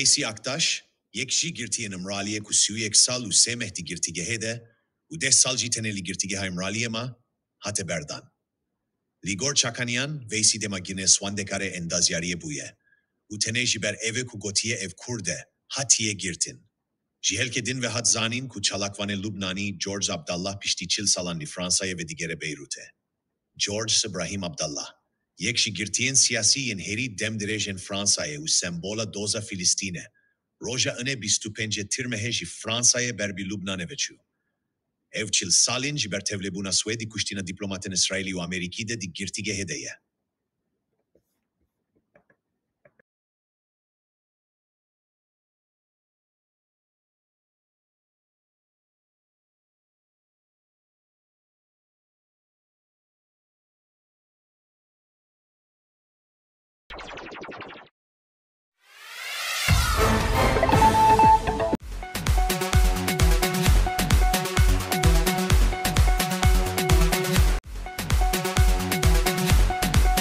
Veysi Aktaş, yekşi girtiyen imraliye ku suyek sal u se mehdi girtigehede, u 10 sal jiteneli girtigeha imraliye ma, hate berdan. Ligor Çakanyan, Veysi dema gine swandekare endazyariye buye. U tene jiber eve ku gotiye ev kurde, hatiye girtin. Jihelkedin ve hat zanin ku çalakvane Lubnani George Abdallah pişti çil salanli Fransa'ya ve digere Beyrut'e. George Ibrahim Abdallah. Yekşi girtiyen siyasi yen heri demdirejen Fransa'ya u sembola doza Filistine. Roja öne bistupence tirmeheji Fransa'ya berbi Lubnan'e veçu. Evçil salin jiber tevlebuna Suedi kuştina diplomaten İsraili u Amerikide di girtige hedeye.